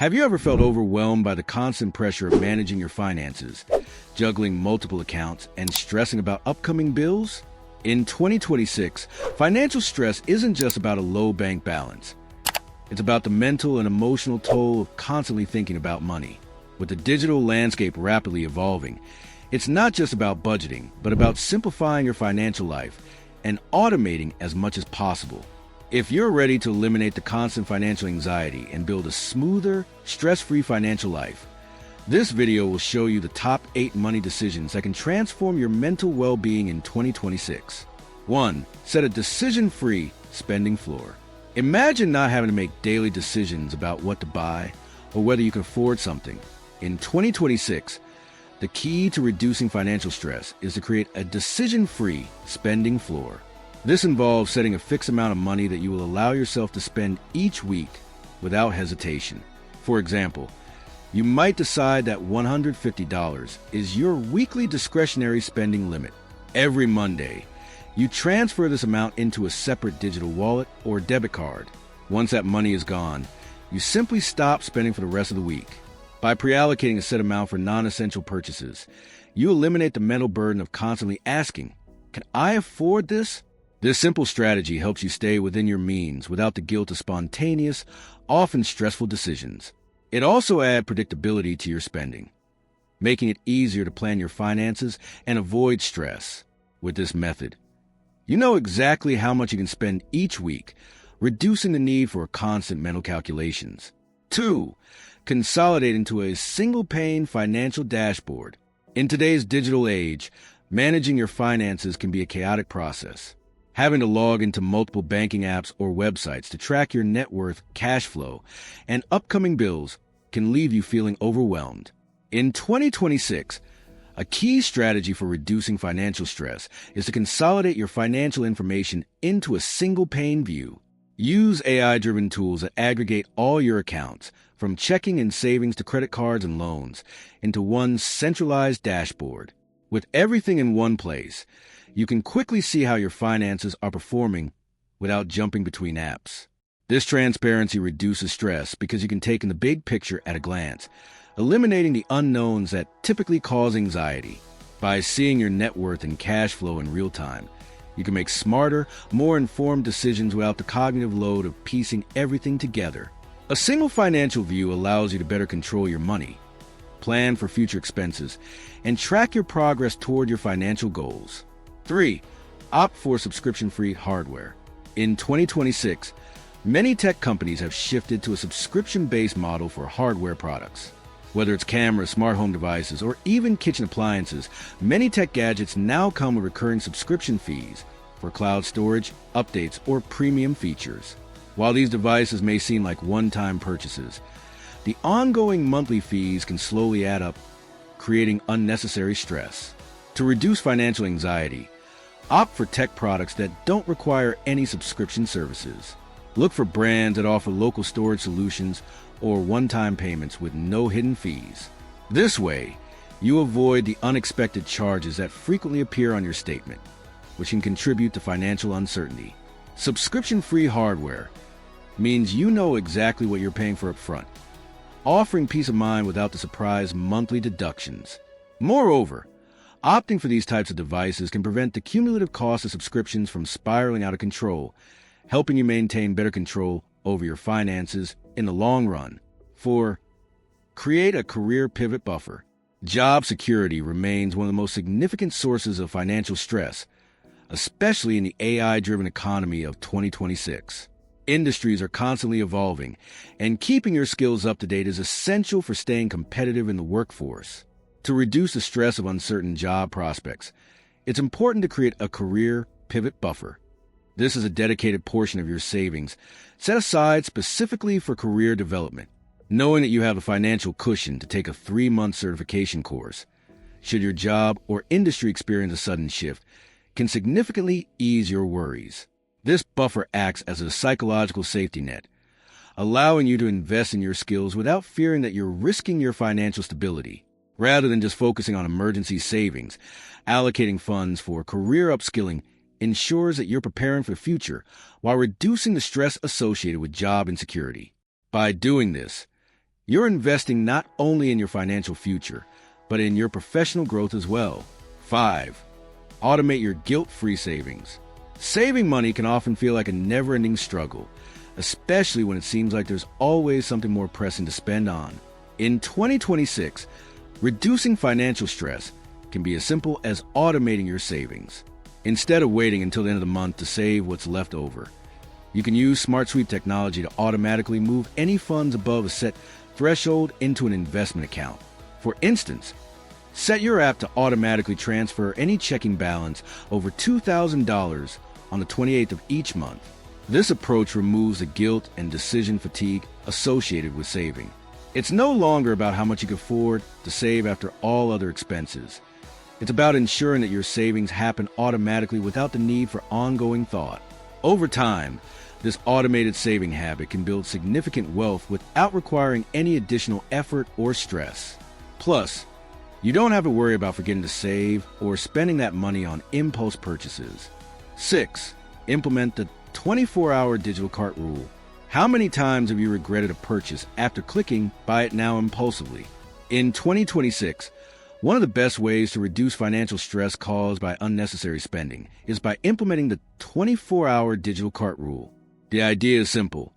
Have you ever felt overwhelmed by the constant pressure of managing your finances, juggling multiple accounts, and stressing about upcoming bills? In 2026, financial stress isn't just about a low bank balance. It's about the mental and emotional toll of constantly thinking about money. With the digital landscape rapidly evolving, it's not just about budgeting, but about simplifying your financial life and automating as much as possible. If you're ready to eliminate the constant financial anxiety and build a smoother, stress-free financial life, this video will show you the top 8 money decisions that can transform your mental well-being in 2026. 1. Set a decision-free spending floor. Imagine not having to make daily decisions about what to buy or whether you can afford something. In 2026, the key to reducing financial stress is to create a decision-free spending floor. This involves setting a fixed amount of money that you will allow yourself to spend each week without hesitation. For example, you might decide that $150 is your weekly discretionary spending limit. Every Monday, you transfer this amount into a separate digital wallet or debit card. Once that money is gone, you simply stop spending for the rest of the week. By pre-allocating a set amount for non-essential purchases, you eliminate the mental burden of constantly asking, "Can I afford this?" This simple strategy helps you stay within your means without the guilt of spontaneous, often stressful decisions. It also adds predictability to your spending, making it easier to plan your finances and avoid stress. With this method, you know exactly how much you can spend each week, reducing the need for constant mental calculations. 2. Consolidate into a single-pane financial dashboard. In today's digital age, managing your finances can be a chaotic process. Having to log into multiple banking apps or websites to track your net worth, cash flow, and upcoming bills can leave you feeling overwhelmed. In 2026, a key strategy for reducing financial stress is to consolidate your financial information into a single-pane view. Use AI-driven tools that aggregate all your accounts, from checking and savings to credit cards and loans, into one centralized dashboard. With everything in one place, you can quickly see how your finances are performing without jumping between apps. This transparency reduces stress because you can take in the big picture at a glance, eliminating the unknowns that typically cause anxiety. By seeing your net worth and cash flow in real time, you can make smarter, more informed decisions without the cognitive load of piecing everything together. A single financial view allows you to better control your money, plan for future expenses, and track your progress toward your financial goals. 3. Opt for subscription-free hardware. In 2026, many tech companies have shifted to a subscription-based model for hardware products. Whether it's cameras, smart home devices, or even kitchen appliances, many tech gadgets now come with recurring subscription fees for cloud storage, updates, or premium features. While these devices may seem like one-time purchases, the ongoing monthly fees can slowly add up, creating unnecessary stress. To reduce financial anxiety, opt for tech products that don't require any subscription services. Look for brands that offer local storage solutions or one-time payments with no hidden fees. This way, you avoid the unexpected charges that frequently appear on your statement, which can contribute to financial uncertainty. Subscription-free hardware means you know exactly what you're paying for up front, offering peace of mind without the surprise monthly deductions. Moreover, opting for these types of devices can prevent the cumulative cost of subscriptions from spiraling out of control, helping you maintain better control over your finances in the long run. 4. Create a career pivot buffer. Job security remains one of the most significant sources of financial stress, especially in the AI-driven economy of 2026. Industries are constantly evolving, and keeping your skills up to date is essential for staying competitive in the workforce. To reduce the stress of uncertain job prospects, it's important to create a career pivot buffer. This is a dedicated portion of your savings set aside specifically for career development, knowing that you have a financial cushion to take a 3-month certification course, should your job or industry experience a sudden shift, can significantly ease your worries. This buffer acts as a psychological safety net, allowing you to invest in your skills without fearing that you're risking your financial stability. Rather than just focusing on emergency savings, allocating funds for career upskilling ensures that you're preparing for the future while reducing the stress associated with job insecurity. By doing this, You're investing not only in your financial future, but in your professional growth as well. 5. Automate your guilt-free savings. Saving money can often feel like a never-ending struggle, especially when it seems like there's always something more pressing to spend on. In 2026, reducing financial stress can be as simple as automating your savings. Instead of waiting until the end of the month to save what's left over, you can use Smart Sweep technology to automatically move any funds above a set threshold into an investment account. For instance, set your app to automatically transfer any checking balance over $2,000 on the 28th of each month. This approach removes the guilt and decision fatigue associated with saving. It's no longer about how much you can afford to save after all other expenses. It's about ensuring that your savings happen automatically without the need for ongoing thought. Over time, this automated saving habit can build significant wealth without requiring any additional effort or stress. Plus, you don't have to worry about forgetting to save or spending that money on impulse purchases. 6. Implement the 24-hour digital cart rule. How many times have you regretted a purchase after clicking buy it now impulsively? In 2026, one of the best ways to reduce financial stress caused by unnecessary spending is by implementing the 24-hour digital cart rule. The idea is simple.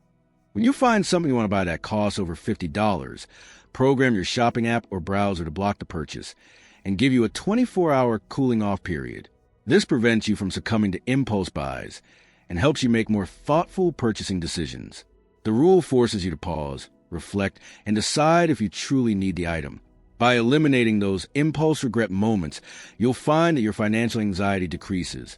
When you find something you want to buy that costs over $50, program your shopping app or browser to block the purchase and give you a 24-hour cooling-off period. This prevents you from succumbing to impulse buys and helps you make more thoughtful purchasing decisions. The rule forces you to pause, reflect, and decide if you truly need the item. By eliminating those impulse regret moments, you'll find that your financial anxiety decreases,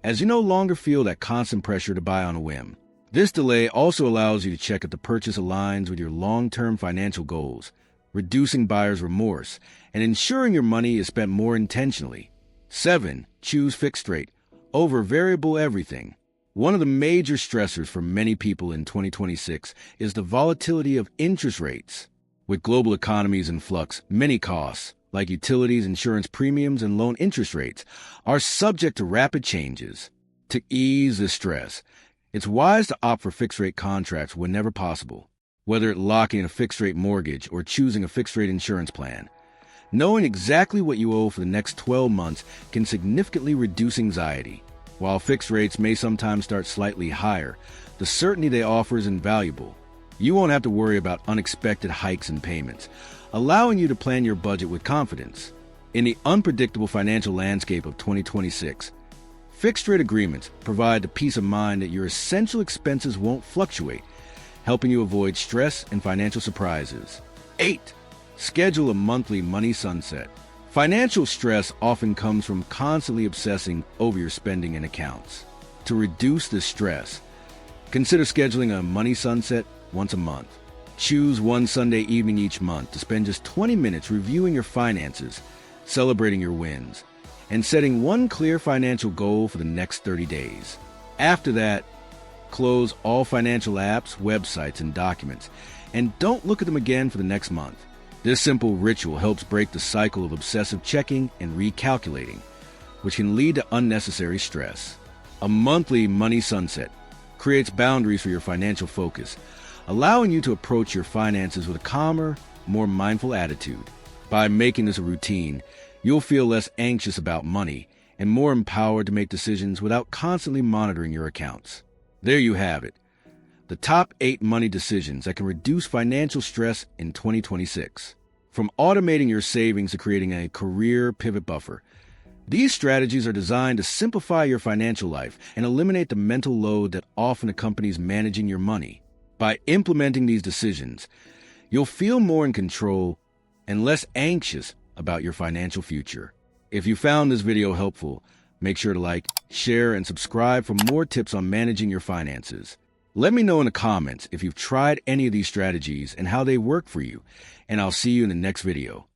as you no longer feel that constant pressure to buy on a whim. This delay also allows you to check if the purchase aligns with your long-term financial goals, reducing buyer's remorse and ensuring your money is spent more intentionally. 7. Choose fixed rate over variable everything. One of the major stressors for many people in 2026 is the volatility of interest rates. With global economies in flux, many costs, like utilities, insurance premiums, and loan interest rates, are subject to rapid changes. To ease this stress, it's wise to opt for fixed-rate contracts whenever possible, whether it's locking in a fixed-rate mortgage or choosing a fixed-rate insurance plan. Knowing exactly what you owe for the next 12 months can significantly reduce anxiety. While fixed rates may sometimes start slightly higher, the certainty they offer is invaluable. You won't have to worry about unexpected hikes in payments, allowing you to plan your budget with confidence. In the unpredictable financial landscape of 2026, fixed-rate agreements provide the peace of mind that your essential expenses won't fluctuate, helping you avoid stress and financial surprises. 8. Schedule a monthly money sunset. Financial stress often comes from constantly obsessing over your spending and accounts. To reduce this stress, consider scheduling a money sunset once a month. Choose one Sunday evening each month to spend just 20 minutes reviewing your finances, celebrating your wins, and setting one clear financial goal for the next 30 days. After that, close all financial apps, websites, and documents, and don't look at them again for the next month. This simple ritual helps break the cycle of obsessive checking and recalculating, which can lead to unnecessary stress. A monthly money sunset creates boundaries for your financial focus, allowing you to approach your finances with a calmer, more mindful attitude. By making this a routine, you'll feel less anxious about money and more empowered to make decisions without constantly monitoring your accounts. There you have it, the top 8 money decisions that can reduce financial stress in 2026. From automating your savings to creating a career pivot buffer, these strategies are designed to simplify your financial life and eliminate the mental load that often accompanies managing your money. By implementing these decisions, you'll feel more in control and less anxious about your financial future. If you found this video helpful, make sure to like, share, and subscribe for more tips on managing your finances. Let me know in the comments if you've tried any of these strategies and how they work for you, and I'll see you in the next video.